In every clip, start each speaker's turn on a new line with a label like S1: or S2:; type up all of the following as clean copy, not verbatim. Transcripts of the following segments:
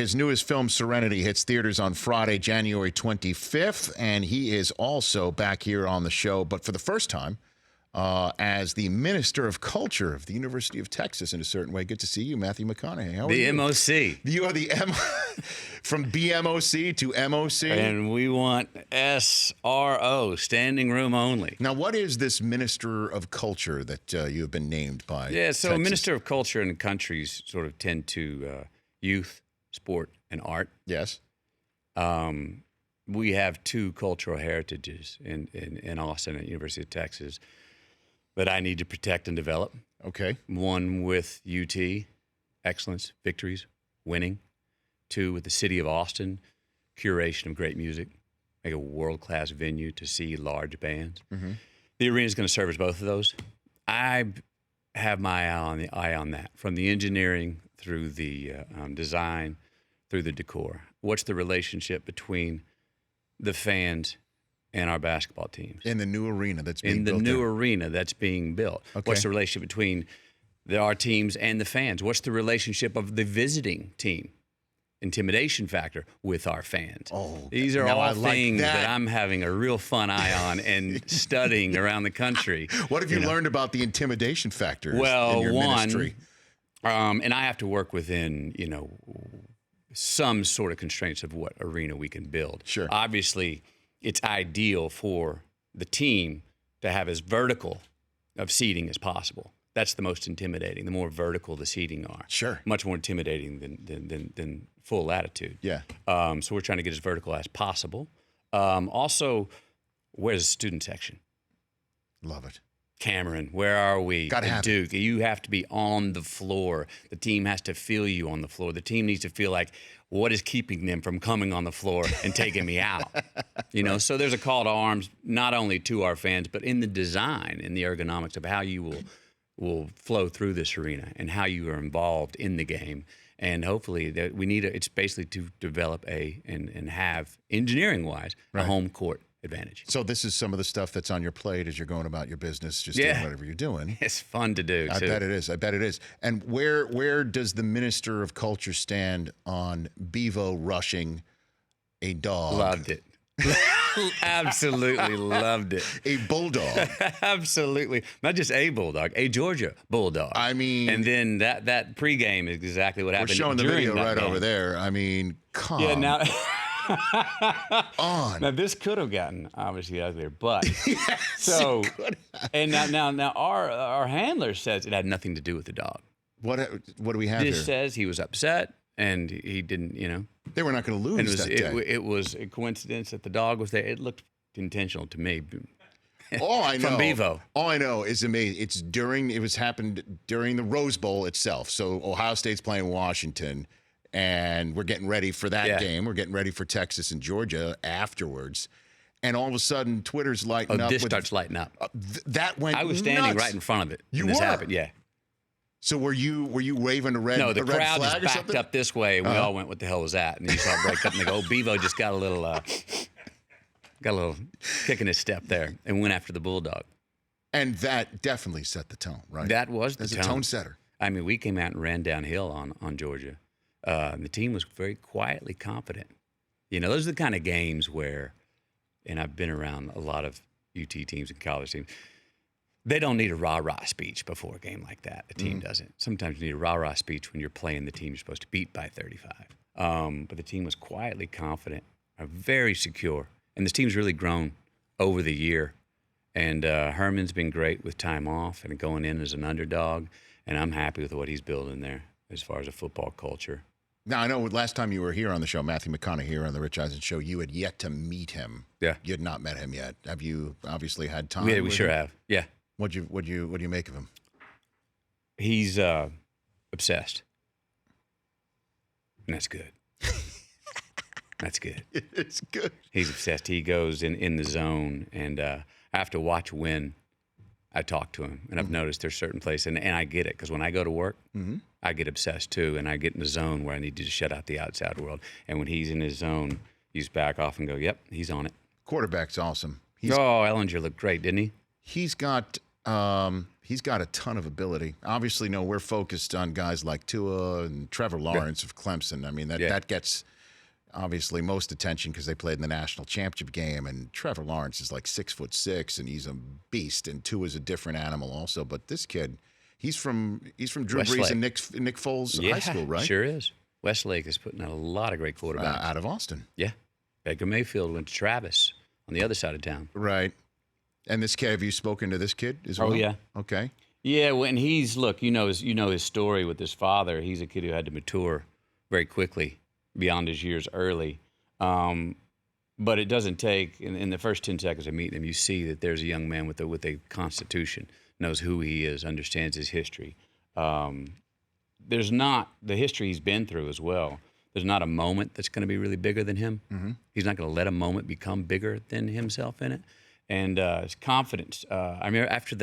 S1: His newest film, Serenity, hits theaters on Friday, January 25th, and he is also back here on the show, but for the first time, as the Minister of Culture of the University of Texas in a certain way. Good to see you, Matthew McConaughey. How are you?
S2: The MOC.
S1: You are the from BMOC to MOC?
S2: And we want SRO, standing room only.
S1: Now, what is this Minister of Culture that you have been named by?
S2: Yeah, so
S1: Texas?
S2: Minister of Culture in countries sort of tend to youth, sport, and art.
S1: Yes.
S2: We have two cultural heritages in Austin at University of Texas that I need to protect and develop.
S1: Okay.
S2: One with UT, excellence, victories, winning. Two with the city of Austin, curation of great music, make a world-class venue to see large bands. Mm-hmm. The arena is going to service both of those. I have my eye on that, from the engineering through the design, through the decor. What's the relationship between the fans and our basketball teams?
S1: In the new arena that's being built.
S2: In the new arena that's being built.
S1: Okay.
S2: What's the relationship between our teams and the fans? What's the relationship of the visiting team? Intimidation factor with our fans.
S1: Oh,
S2: these are all things
S1: that
S2: I'm having a real fun eye on and studying around the country.
S1: What have you learned about the intimidation factors in your ministry?
S2: And I have to work within, some sort of constraints of what arena we can build.
S1: Sure.
S2: Obviously, it's ideal for the team to have as vertical of seating as possible. That's the most intimidating. The more vertical the seating are,
S1: sure,
S2: much more intimidating than full latitude.
S1: Yeah.
S2: So we're trying to get as vertical as possible. Also, where's the student section?
S1: Love it.
S2: Cameron, where are we?
S1: Gotta have
S2: Duke, you have to be on the floor. The team has to feel you on the floor. The team needs to feel like, what is keeping them from coming on the floor and taking me out? Right. So there's a call to arms, not only to our fans, but in the design and the ergonomics of how you will flow through this arena and how you are involved in the game. And hopefully that it's basically to develop and have, engineering-wise, a home court advantage.
S1: So this is some of the stuff that's on your plate as you're going about your business, just doing whatever you're doing.
S2: It's fun to do,
S1: I
S2: too.
S1: bet it is. And where does the Minister of Culture stand on Bevo rushing a dog?
S2: Loved it. Absolutely loved it.
S1: A bulldog.
S2: Absolutely. Not just a bulldog, a Georgia bulldog.
S1: I mean.
S2: And then that pregame is exactly what happened.
S1: We're showing the video right
S2: game.
S1: over there. I mean, come on.
S2: Now, this could have gotten obviously uglier, but
S1: yes,
S2: so and now our handler says it had nothing to do with the dog.
S1: What do we have
S2: this
S1: here?
S2: Says he was upset and he didn't,
S1: They were not going to lose that day.
S2: It was a coincidence that the dog was there. It looked intentional to me.
S1: All I know
S2: from Bevo.
S1: All I know is amazing. It happened during the Rose Bowl itself. So Ohio State's playing Washington, and we're getting ready for that game. We're getting ready for Texas and Georgia afterwards. And all of a sudden, Twitter's lighting up.
S2: This starts lighting up.
S1: That went
S2: I was standing
S1: nuts.
S2: right in front of it.
S1: You
S2: when this
S1: were?
S2: happened, yeah.
S1: So were you waving a red flag?
S2: No, the crowd just backed
S1: something?
S2: up this way, and we all went, "What the hell was that?" And then you saw it break up, and they go, "Oh, Bevo just got a little kick in his step there," and went after the bulldog.
S1: And that definitely set the tone, right?
S2: That was the
S1: tone.
S2: tone.
S1: A tone setter.
S2: I mean, we came out and ran downhill on Georgia. And the team was very quietly confident. Those are the kind of games where, and I've been around a lot of UT teams and college teams, they don't need a rah-rah speech before a game like that. The team doesn't. Sometimes you need a rah-rah speech when you're playing the team you're supposed to beat by 35. But the team was quietly confident, very secure. And this team's really grown over the year. And Herman's been great with time off and going in as an underdog. And I'm happy with what he's building there as far as a football culture.
S1: Now, I know last time you were here on the show, Matthew McConaughey here on the Rich Eisen Show, you had yet to meet him.
S2: Yeah.
S1: You had not met him yet. Have you obviously had time?
S2: Yeah, we sure have. Yeah.
S1: What do you make of him?
S2: He's obsessed. And that's good. That's good.
S1: It's good.
S2: He's obsessed. He goes in the zone, and I have to watch when I talk to him. And I've noticed there's certain places, and I get it, because when I go to work, I get obsessed too, and I get in the zone where I need to just shut out the outside world. And when he's in his zone, you just back off and go, yep, he's on it.
S1: Quarterback's awesome.
S2: Ellinger looked great, didn't he?
S1: He's got He's got a ton of ability. Obviously, no, we're focused on guys like Tua and Trevor Lawrence of Clemson. I mean, that gets obviously most attention because they played in the national championship game, and Trevor Lawrence is like 6'6", and he's a beast, and Tua's a different animal also. But this kid, he's from Drew Brees and Nick Foles High School, right?
S2: Sure is. Westlake is putting out a lot of great quarterbacks.
S1: Out of Austin.
S2: Yeah. Baker Mayfield went to Travis on the other side of town.
S1: Right. And this kid, have you spoken to this kid as well?
S2: Oh, yeah.
S1: Okay.
S2: Yeah, when look, you know his story with his father. He's a kid who had to mature very quickly beyond his years early. But it doesn't take, in the first 10 seconds of meeting him, you see that there's a young man with a constitution, knows who he is, understands his history. There's not, the history he's been through as well, there's not a moment that's going to be really bigger than him. Mm-hmm. He's not going to let a moment become bigger than himself in it. And his confidence. I remember after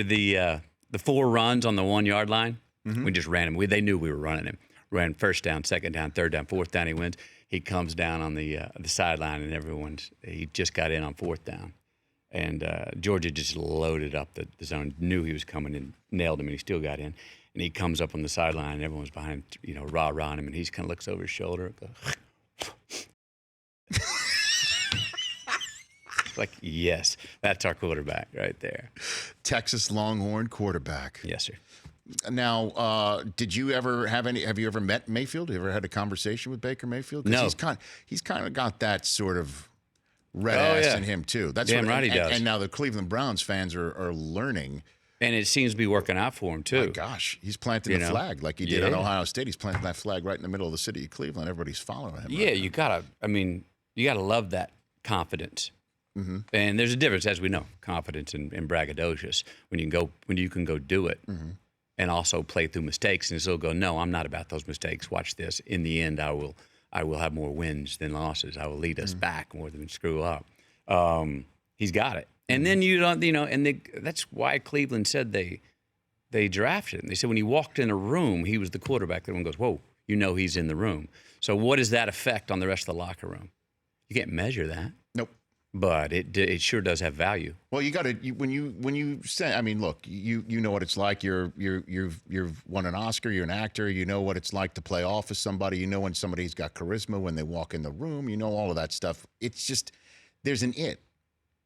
S2: the 4 runs on the 1 yard line, we just ran him. They knew we were running him. Ran first down, second down, third down, fourth down. He wins. He comes down on the sideline, and he just got in on 4th down, and Georgia just loaded up the zone. Knew he was coming and nailed him, and he still got in. And he comes up on the sideline, and everyone's behind him, rah-rahing him, and he just kind of looks over his shoulder. Like, yes, that's our quarterback right there.
S1: Texas Longhorn quarterback.
S2: Yes, sir.
S1: Now, have you ever met Mayfield? Have you ever had a conversation with Baker Mayfield?
S2: No.
S1: He's kind of got that sort of red ass in him too. That's
S2: damn right he does.
S1: And now the Cleveland Browns fans are learning.
S2: And it seems to be working out for him too.
S1: My gosh, he's planting the flag like he did at Ohio State. He's planting that flag right in the middle of the city of Cleveland. Everybody's following him.
S2: Yeah, you gotta love that confidence. Mm-hmm. And there's a difference, as we know, confidence and braggadocious. When you can go do it, and also play through mistakes, and still go, no, I'm not about those mistakes. Watch this. In the end, I will have more wins than losses. I will lead us back more than screw up. He's got it. And then that's why Cleveland said they drafted him. They said when he walked in a room, he was the quarterback. Everyone goes, whoa, he's in the room. So what does that affect on the rest of the locker room? You can't measure that.
S1: Nope.
S2: But it sure does have value.
S1: Well, you got to when you say, I mean, look, you know what it's like. You've won an Oscar. You're an actor. You know what it's like to play off of somebody. You know when somebody's got charisma when they walk in the room. You know all of that stuff. It's just there's an it.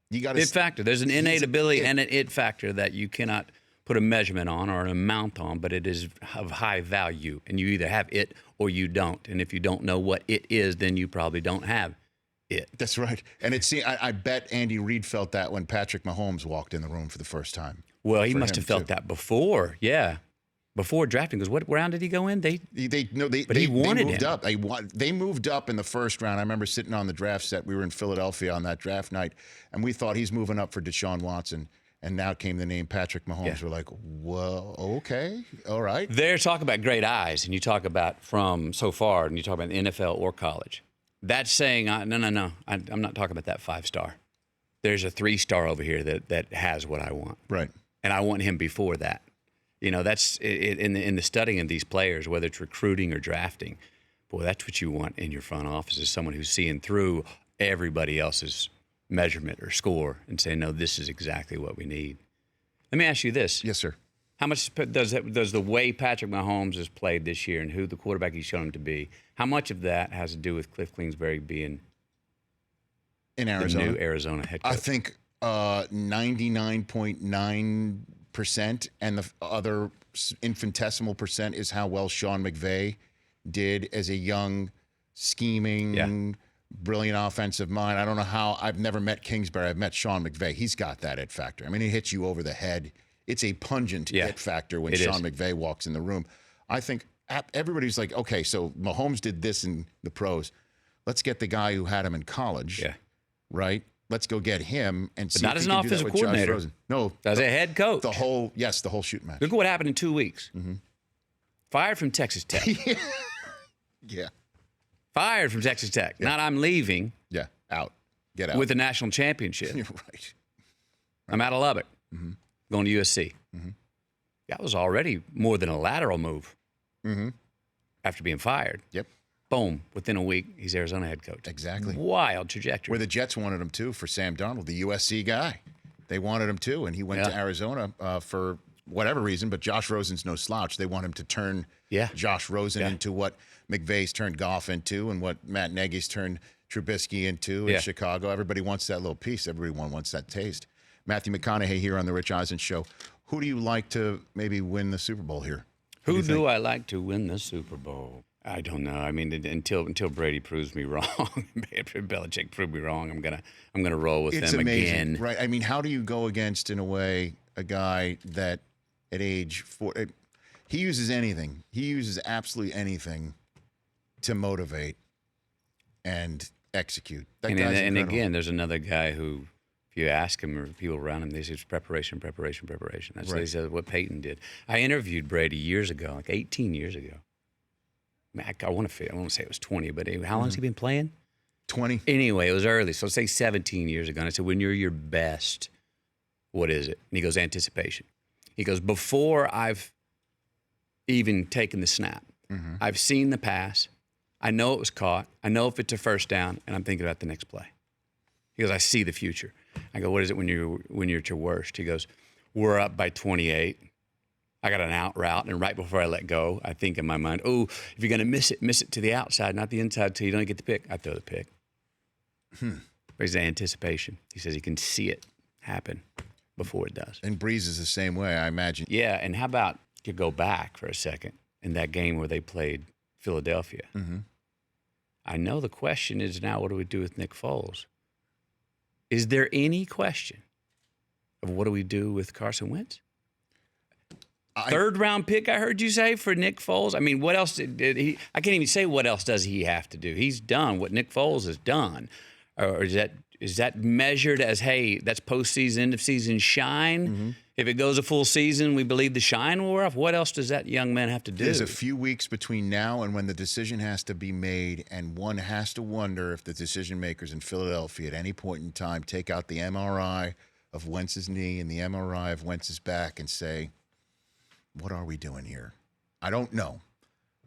S1: You got
S2: it factor. There's an innate ability and an it factor that you cannot put a measurement on or an amount on, but it is of high value. And you either have it or you don't. And if you don't know what it is, then you probably don't have it.
S1: That's right. And I bet Andy Reid felt that when Patrick Mahomes walked in the room for the first time.
S2: Well, he must have felt that before. Yeah. Before drafting, because what round did he go in? He wanted
S1: moved
S2: him.
S1: Up. They moved up in the first round. I remember sitting on the draft set. We were in Philadelphia on that draft night, and we thought he's moving up for Deshaun Watson. And now came the name Patrick Mahomes. Yeah. We're like, well, okay, all right.
S2: They're talking about great eyes, and you talk about from so far, and you talk about the NFL or college. That's saying, no, I'm not talking about that 5-star. There's a 3-star over here that has what I want.
S1: Right.
S2: And I want him before that. That's in the studying of these players, whether it's recruiting or drafting. Boy, that's what you want in your front office is someone who's seeing through everybody else's measurement or score and saying, no, this is exactly what we need. Let me ask you this.
S1: Yes, sir.
S2: How much does the way Patrick Mahomes has played this year and who the quarterback he's shown him to be, how much of that has to do with Cliff Kingsbury being
S1: in Arizona,
S2: the new Arizona head coach?
S1: I think 99.9%, and the other infinitesimal percent is how well Sean McVay did as a young, scheming, brilliant offensive mind. I don't know how. I've never met Kingsbury. I've met Sean McVay. He's got that it factor. I mean, he hits you over the head. It's a pungent it factor when Sean McVay walks in the room. I think everybody's like, okay, so Mahomes did this in the pros. Let's get the guy who had him in college, right? Let's go get him and see.
S2: But not as an offensive coordinator.
S1: No,
S2: as a head coach.
S1: The whole shooting match.
S2: Look at what happened in 2 weeks. Mm-hmm. Fired from Texas Tech.
S1: Yeah.
S2: Fired from Texas Tech. Yeah. Not I'm leaving.
S1: Yeah, out. Get out.
S2: With the national championship.
S1: You're right.
S2: I'm out of Lubbock. Mm-hmm. Going to USC. Mm-hmm. That was already more than a lateral move after being fired.
S1: Yep.
S2: Boom. Within a week, he's Arizona head coach.
S1: Exactly.
S2: Wild trajectory.
S1: Where the Jets wanted him, too, for Sam Darnold, the USC guy. They wanted him too, and he went to Arizona for whatever reason. But Josh Rosen's no slouch. They want him to turn Josh Rosen into what McVay's turned Goff into, and what Matt Nagy's turned Trubisky into in Chicago. Everybody wants that little piece. Everyone wants that taste. Matthew McConaughey here on the Rich Eisen Show. Who do you like to maybe win the Super Bowl here?
S2: Who do I like to win the Super Bowl? I don't know. I mean, until Brady proves me wrong, Belichick proved me wrong, I'm gonna roll with them
S1: amazing,
S2: again.
S1: Right? I mean, how do you go against, in a way, a guy that at age 4, he uses anything. He uses absolutely anything to motivate and execute. That guy's
S2: And
S1: incredible.
S2: again, there's another guy who, if you ask him or people around him, they say it's preparation. That's what Peyton did. I interviewed Brady years ago, like 18 years ago. I want to say it was 20, but how long has he been playing?
S1: 20.
S2: Anyway, it was early, so say 17 years ago. And I said, when you're your best, what is it? And he goes, anticipation. He goes, before I've even taken the snap, I've seen the pass. I know it was caught. I know if it's a first down, and I'm thinking about the next play. He goes, I see the future. I go, what is it when you're at your worst? He goes, we're up by 28. I got an out route, and right before I let go, I think in my mind, oh, if you're going to miss it to the outside, not the inside, till you don't get the pick. I throw the pick. But it's anticipation. He says he can see it happen before it does.
S1: And Breeze is the same way, I imagine.
S2: Yeah, and how about you go back for a second in that game where they played Philadelphia? I know the question is now, what do we do with Nick Foles? Is there any question of what do we do with Carson Wentz? Third-round pick, I heard you say, for Nick Foles. I mean, what else did he? I can't even say what else does he have to do. He's done what Nick Foles has done. Or is that measured as, hey, that's postseason, end of season shine? If it goes a full season, we believe the shine will wear off. What else does that young man have to do?
S1: There's a few weeks between now and when the decision has to be made, and one has to wonder if the decision makers in Philadelphia at any point in time take out the MRI of Wentz's knee and the MRI of Wentz's back and say, what are we doing here? I don't know.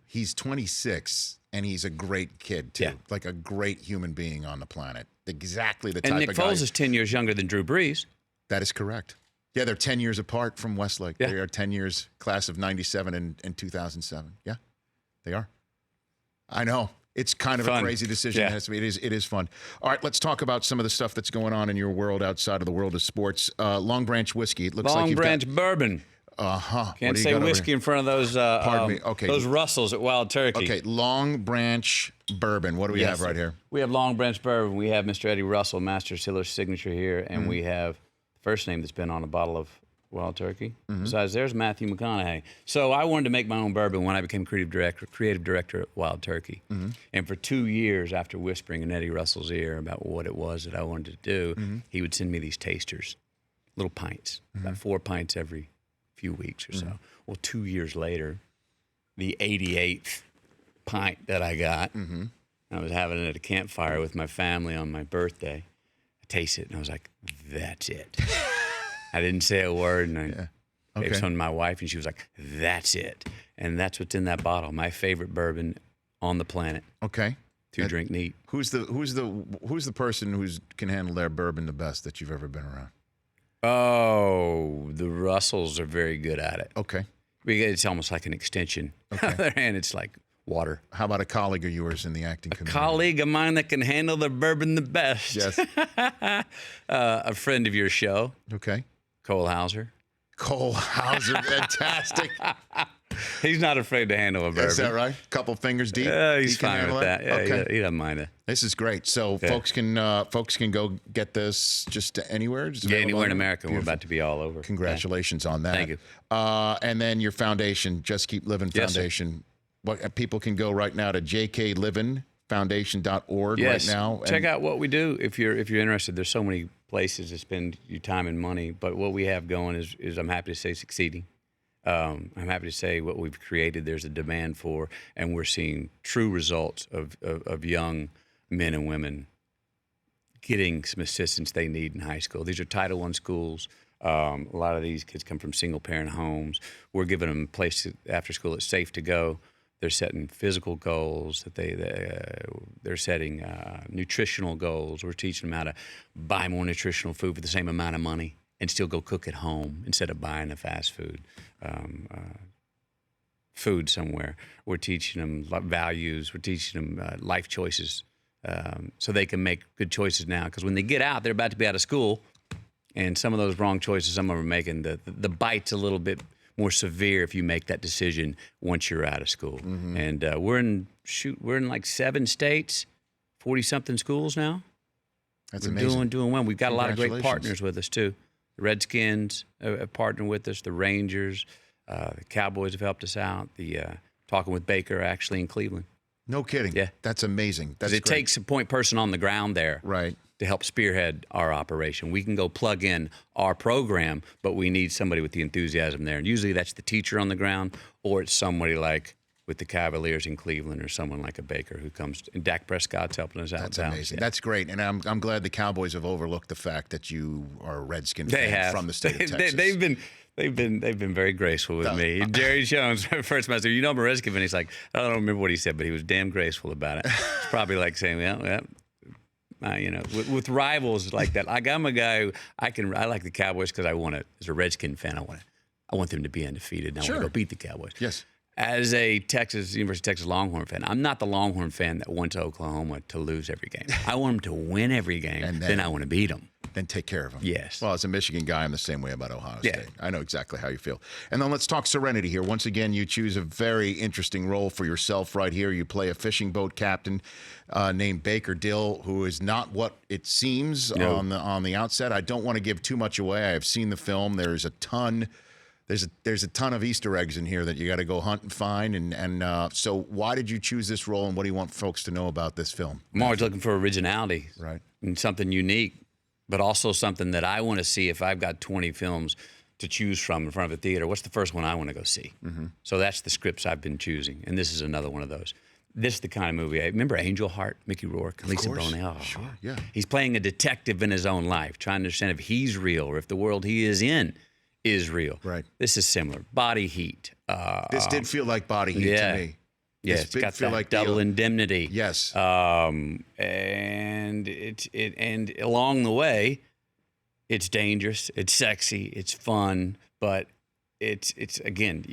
S1: He's 26, and he's a great kid, too. Like a great human being on the planet. Exactly the type
S2: of guy. And Nick Foles is 10 years younger than Drew Brees.
S1: That is correct. Yeah, they're 10 years apart from Westlake.
S2: Yeah.
S1: They are 10 years, class of 97 and 2007. Yeah, they are. I know. It's kind of a crazy decision. It has to be. It is fun. All right, let's talk about some of the stuff that's going on in your world outside of the world of sports. Long Branch whiskey. It looks like you've
S2: Long Branch bourbon. Can't say whiskey in front of those.
S1: Pardon me. Okay.
S2: Those Russells at Wild Turkey.
S1: Okay, Long Branch bourbon. What do we have right here?
S2: We have Long Branch bourbon. We have Mr. Eddie Russell, Master Distiller signature here, and we have the first name that's been on a bottle of Wild Turkey. Besides, there's Matthew McConaughey. So I wanted to make my own bourbon when I became creative director at Wild Turkey. And for 2 years after whispering in Eddie Russell's ear about what it was that I wanted to do, he would send me these tasters, little pints, about 4 pints every few weeks or so. Well, 2 years later, the 88th pint that I got, I was having it at a campfire with my family on my birthday. I tasted it, and I was like, that's it. I didn't say a word, and I gave some to my wife, and she was like, that's it. And that's what's in that bottle, my favorite bourbon on the planet.
S1: Okay.
S2: To drink neat.
S1: Who's the person who can handle their bourbon the best that you've ever been around?
S2: Oh, the Russells are very good at it.
S1: Okay.
S2: It's almost like an extension. Okay. On the other hand, it's like water.
S1: How about a colleague of yours in the acting community?
S2: A colleague of mine that can handle the bourbon the best.
S1: Yes.
S2: A friend of your show.
S1: Okay.
S2: Cole Hauser.
S1: Cole Hauser, fantastic.
S2: He's not afraid to handle a bourbon.
S1: Is that right? Couple fingers deep.
S2: He's fine with that. Yeah,
S1: okay.
S2: He doesn't mind it.
S1: This is great. So folks can go get this just anywhere. Just
S2: anywhere in America. Beautiful. We're about to be all over.
S1: Congratulations on that.
S2: Thank you.
S1: And then your foundation, Just Keep Living Foundation. What people can go right now to jklivingfoundation.org right now. And
S2: check out what we do if you're interested. There's so many places to spend your time and money, but what we have going is I'm happy to say succeeding. I'm happy to say what we've created, there's a demand for, and we're seeing true results of young men and women getting some assistance they need in high school. These are Title I schools. A lot of these kids come from single-parent homes. We're giving them a place after school that's safe to go. They're setting physical goals. They're setting nutritional goals. We're teaching them how to buy more nutritional food for the same amount of money. and still go cook at home instead of buying a fast food food somewhere. We're teaching them values. We're teaching them life choices so they can make good choices now. Because when they get out, they're about to be out of school, and some of those wrong choices some of them are making, the bite's a little bit more severe if you make that decision once you're out of school. Mm-hmm. And we're in like 7 states, 40-something schools now.
S1: That's amazing.
S2: Doing well. We've got a lot of great partners with us, too. The Redskins have partnered with us, the Rangers, the Cowboys have helped us out, talking with Baker, actually, in Cleveland.
S1: No kidding.
S2: Yeah.
S1: That's amazing. That's
S2: it
S1: great.
S2: Takes a point person on the ground there.
S1: Right.
S2: To help spearhead our operation. We can go plug in our program, but we need somebody with the enthusiasm there. And usually that's the teacher on the ground, or it's somebody like with the Cavaliers in Cleveland, or someone like a Baker who comes. And Dak Prescott's helping us out.
S1: That's amazing. Yeah. That's great. And I'm glad the Cowboys have overlooked the fact that you are a Redskin fan from the state of Texas.
S2: They've been very graceful with me. Jerry Jones, first master, you know I'm a Redskin fan. He's like, I don't remember what he said, but he was damn graceful about it. It's probably like saying, well. With rivals like that, like I'm a guy who I like the Cowboys because as a Redskin fan, I want them to be undefeated. And I want to go beat the Cowboys.
S1: Yes.
S2: As a University of Texas Longhorn fan, I'm not the Longhorn fan that went to Oklahoma to lose every game. I want them to win every game, and then I want to beat them.
S1: Then take care of them.
S2: Yes.
S1: Well, as a Michigan guy, I'm the same way about Ohio State. I know exactly how you feel. And then let's talk Serenity here. Once again, you choose a very interesting role for yourself right here. You play a fishing boat captain named Baker Dill, who is not what it seems on the outset. I don't want to give too much away. I have seen the film. There's a ton of Easter eggs in here that you got to go hunt and find. And so why did you choose this role, and what do you want folks to know about this film?
S2: I'm always looking for originality.
S1: Right.
S2: And something unique, but also something that I want to see. If I've got 20 films to choose from in front of a theater, what's the first one I want to go see? Mm-hmm. So that's the scripts I've been choosing, and this is another one of those. This is the kind of movie. I remember Angel Heart, Mickey Rourke, Lisa Bonet. Oh,
S1: sure, yeah.
S2: He's playing a detective in his own life, trying to understand if he's real or if the world he is in is real.
S1: Right.
S2: This is similar. Body Heat.
S1: This did feel like Body Heat to me.
S2: Yeah, it's got that like double indemnity.
S1: Yes.
S2: And along the way, it's dangerous, it's sexy, it's fun, but it's again,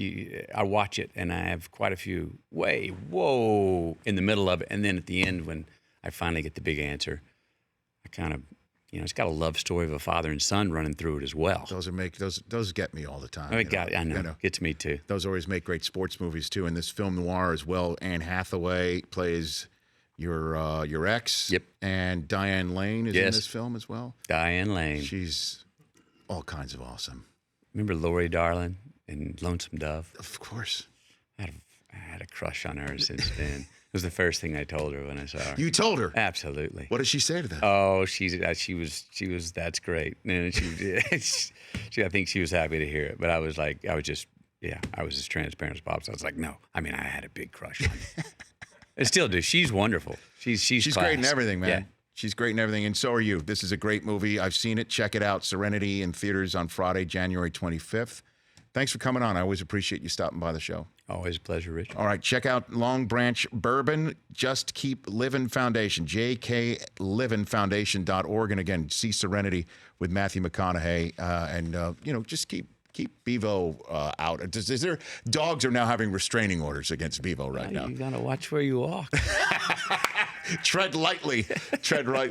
S2: I watch it and I have quite a few whoa in the middle of it, and then at the end when I finally get the big answer, I kind of, it's got a love story of a father and son running through it as well.
S1: Those get me all the time.
S2: I know. Gets me too.
S1: Those always make great sports movies too, and this film noir as well. Anne Hathaway plays your ex.
S2: Yep.
S1: And Diane Lane is in this film as well.
S2: Diane Lane.
S1: She's all kinds of awesome.
S2: Remember Lori Darling and Lonesome Dove?
S1: Of course.
S2: I had a crush on her since then. It was the first thing I told her when I saw her.
S1: You told her?
S2: Absolutely.
S1: What did she say to that?
S2: Oh, she was that's great. And I think she was happy to hear it. But I was as transparent as possible. So I was like, no, I had a big crush on you. I still do. She's wonderful. She's
S1: great in everything, man.
S2: Yeah.
S1: She's great in everything, and so are you. This is a great movie. I've seen it. Check it out. Serenity in theaters on Friday, January 25th. Thanks for coming on. I always appreciate you stopping by the show.
S2: Always a pleasure, Rich.
S1: All right, check out Long Branch Bourbon. Just Keep Living Foundation, jklivinfoundation.org. And again, see Serenity with Matthew McConaughey, and just keep Bevo out. Dogs are now having restraining orders against Bevo right now.
S2: You gotta watch where you walk.
S1: Tread lightly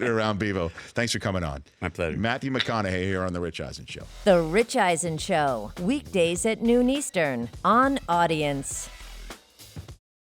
S1: around Bevo. Thanks for coming on.
S2: My pleasure.
S1: Matthew McConaughey here on The Rich Eisen Show.
S3: The Rich Eisen Show, weekdays at noon Eastern on Audience.